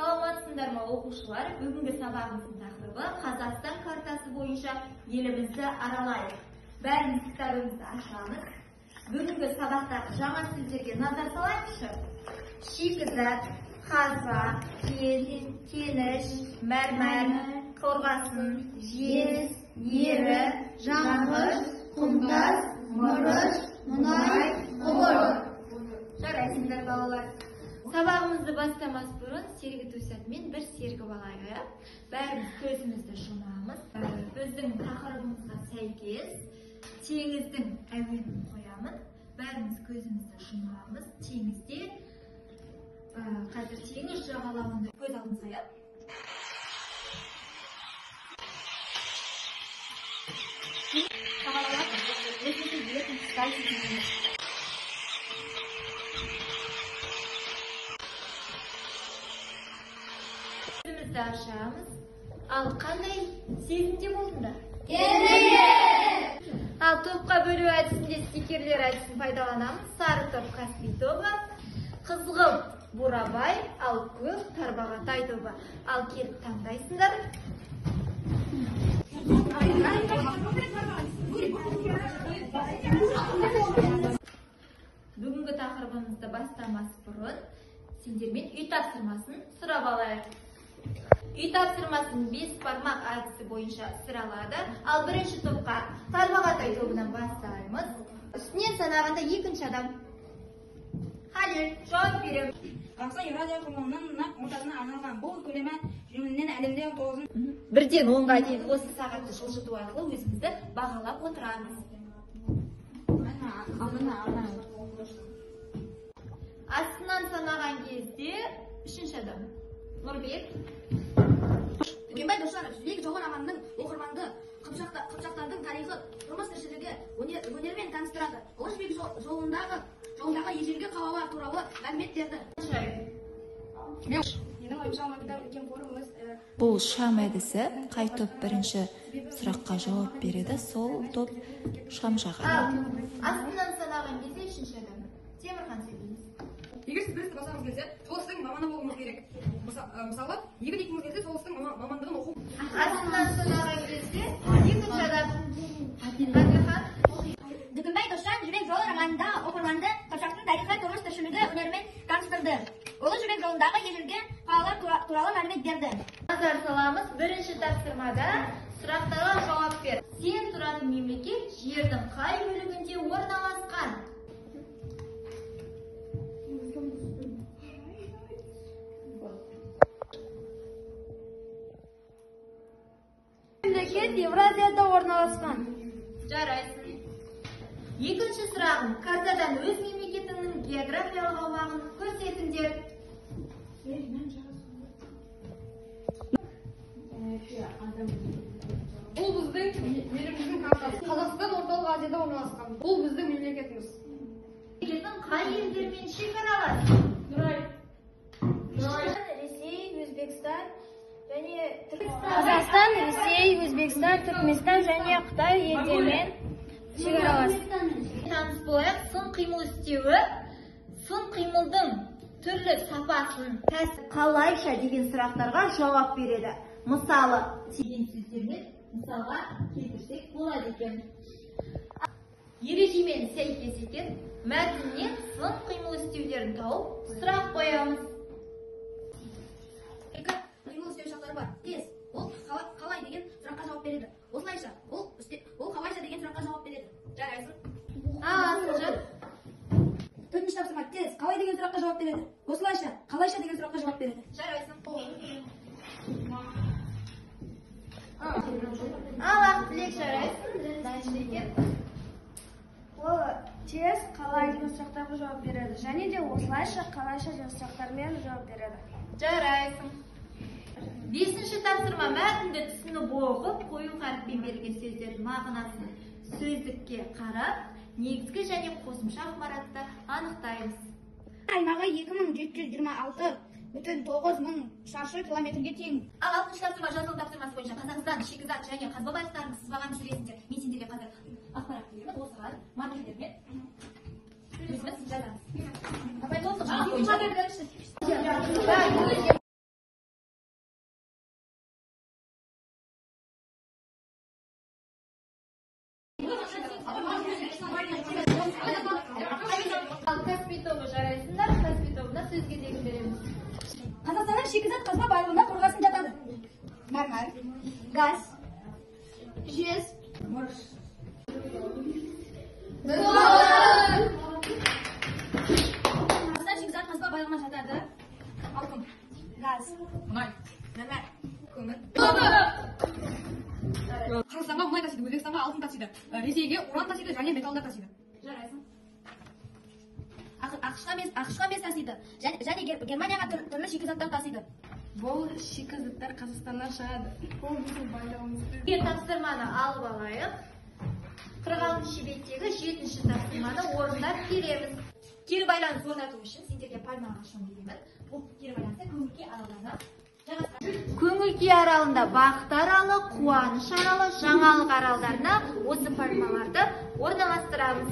Саламатсыздар ма оқушылар? Бүгінгі сабағымыздың тақырыбы Қазақстан картасы бойынша елімізді аралайық. Бәріміз кітабымызды ашамыз. Бүгінгі сабақтағы жаңа сөздерге назар салайықшы. Шикізат, қазба, кеніш, мәрмәр, қорғасын, жез, ері, жаңғыш, құмтас, мырыш, мұнай, құбыр. Жарайсыңдар балалар. Сабағымызды бастамас бұрын сергіту сәтімен бір сергіп алайық. Бәріміз көзімізді жұмамыз. Біздің тақырыбымызға сәйкес теңіздің әуенін қоямыз. Бәріміз көзімізді жұмамыз. Теңізде қазір теңіз жағалауында көз алдымызға аяп. Көзімізді ашамыз. Ал қандай сезімде болдыңдар? Ал топқа бөлу әдісінде стикерлер әдісін пайдаланамыз. Сары топ Каспий тобы, қызғылт Бурабай, ал көк Тарбағатай тобы. Ал келіп таңдайсыңдар. Бүгінгі тақырыбымызды бастамас бұрын сендермен үй тапсырмасын сұрап алайық. Үй тапсырмасын 5 бармақ әдісі бойынша сұралады. Ал бірінші топқа Тарбағатай тобынан бастаймыз. Үстінен санағанда екінші адам. Халел, жауап берем. Қазақстан Евразия құрлығының нақ ортасына арналған бұл көлемі жүмінен әлемде 9. Бірден 10-ға дейін осы сағатты жылжыту арқылы өзімізді бағалап отырамыз. Астынан санаған кезде үшінші адам. Нұрбек. Үкенбай Досжанов Жібек Жолған Аманның оқырманды қыпшақтардың тарихы, тұрмыс тіршілігі, өнерімен таныстырады. Ұлы Жібек жолындағы ежелгі қалалар туралы мәлімет берді. Бұл шам әдісі қай топ бірінші сұраққа жауап береді, сол топ шам жағады. Астынан санаған кезде үшінші адам. Темірхан сөйлейміз. Егер сіз бір істі бастағыңыз келсе, сол істің маманы болуыңыз керек. Мысалы, егер екіңіз келсе, сол істің мамандығын оқу. Астынан санаған кезде екінші адам. Әділхан. Үкенбай Досжан Жібек жолы романында оқырманды қыпшақтың тарихы, тұрмыс тіршілігі, өнерімен таныстырды. Ұлы Жібек жолындағы ежелгі қалалар туралы мәлімет берді. Назар саламыз. Бірінші тапсырмада сұрақтарға жауап бер. Сен тұратын мемлекет жердің қай бөлігінде орналасқан? Мемлекет Евразияда орналасқан. Жарайсың. Екінші сұрағым, картадан өз мемлекетіңнің географиялық аумағын көрсетіңдер. Бұл біздің еліміздің картасы. Қазақстан орталық Азияда орналасқан. Бұл біздің мемлекетіміз. Мемлекеттің қай елдермен шекаралас? Ресей, Өзбекстан және Қазақстан, Ресей, Өзбекстан, Түркменстан және Қытай елдерімен шекаралас. Таныс болайық, сын қимыл істеуі, сын қимылдың түрлі сапасын қалайша деген сұрақтарға жауап береді. Мысалы, деген сөздермен мысалға келтірсек болады екен. Ережемен сәйкес еткен мәтіннен сын қимыл істеулерін тауып сұрақ қоямыз. Қимыл істеу шарттары бар. Тез. Ол қалай деген сұраққа жауап береді. Осылайша. Ол қалайша деген сұраққа жауап береді. Жарайсың. Асылжан. Төртінші тапсырма. Тез. Қалай деген сұраққа жауап береді. Осылайша. Қалайша деген сұраққа жауап береді. Жарайсың. Ал Ақтілек жарайсың. Ол тез қалай деген сұрақтарға жауап береді. Және де осылайша қалайша деген сұрақтармен жауап береді. Жарайсың. Бесінші тапсырма, мәтінді түсініп оқып, қою қаріппен берілген сөздердің мағынасын сөздікке қарап, негізгі және қосымша ақпаратты анықтаймыз. Аймағы 2726,9 мың шаршы километрге тең. Ал 6-шы тапсырма жазылу тапсырмасы бойынша Қазақстан шикізат және қазба байлықтарын сызбаған сүресінде мен сендерге қазір ақпарат беремін. Осыған маркерлермен өзіміз жазамыз. Абай болсын. Ал Каспий тобы жарайсыңдар, Каспий тобына сөз кезегін береміз. Қазақстанның шикізат қазба байлығында қорғасын жатады. Мәрмәр, газ, жез, мырыш. Қазақстан шикізат қазба байлығына жатады. Алтын, газ, мұнай, мәрмәр, көмір. Қазақстанға мұнай тасиды, Өзбекстанға алтын тасиды, Ресейге уран тасиды және металдар тасиды. жарайсың. ақш-ға бес тасиды. Және Германияға түрлі шикізаттар тасиды. Бұл шикізаттар Қазақстаннан шығады. Бұл біздің байлығымыз. Bir тапсырманы алып алайық. 46 беттегі 7-ші тапсырманы орындап келеміз. Кері байланыс орнату үшін сендерге пальма ағашын беремін. Бұл кері байланысы көңіл-күй аралығына жарасқан. Көңіл-күй аралында бақыт аралы, қуаныш аралы, жаңалық аралдарына осы пальмаларды орналастырамыз.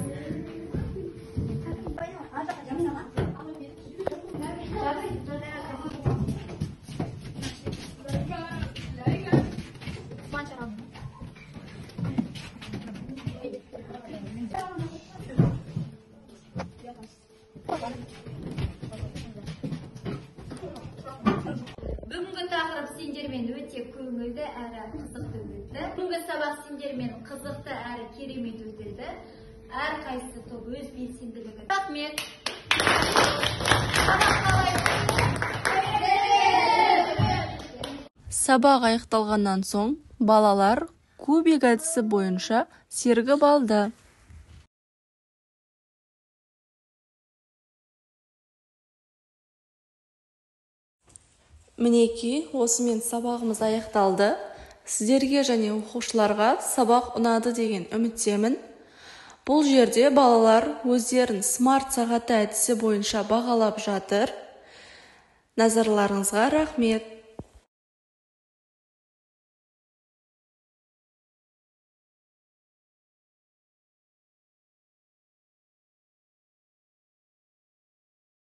Бүгінгі тақырып сендермен өте көңілді әрі қызықты өтті. Бүгінгі сабақ сендермен қызықты әрі керемет өтілді. Әрқайсысы топ өз белсенділігі. Рахмет. Сабақ аяқталғаннан соң балалар кубик әдісі бойынша сергіп алды. Мінеки, осымен сабағымыз аяқталды. Сіздерге және оқушыларға сабақ ұнады деген үміттемін. Бұл жерде балалар өздерін смарт сағаты әдісі бойынша бағалап жатыр. Назарларыңызға рахмет.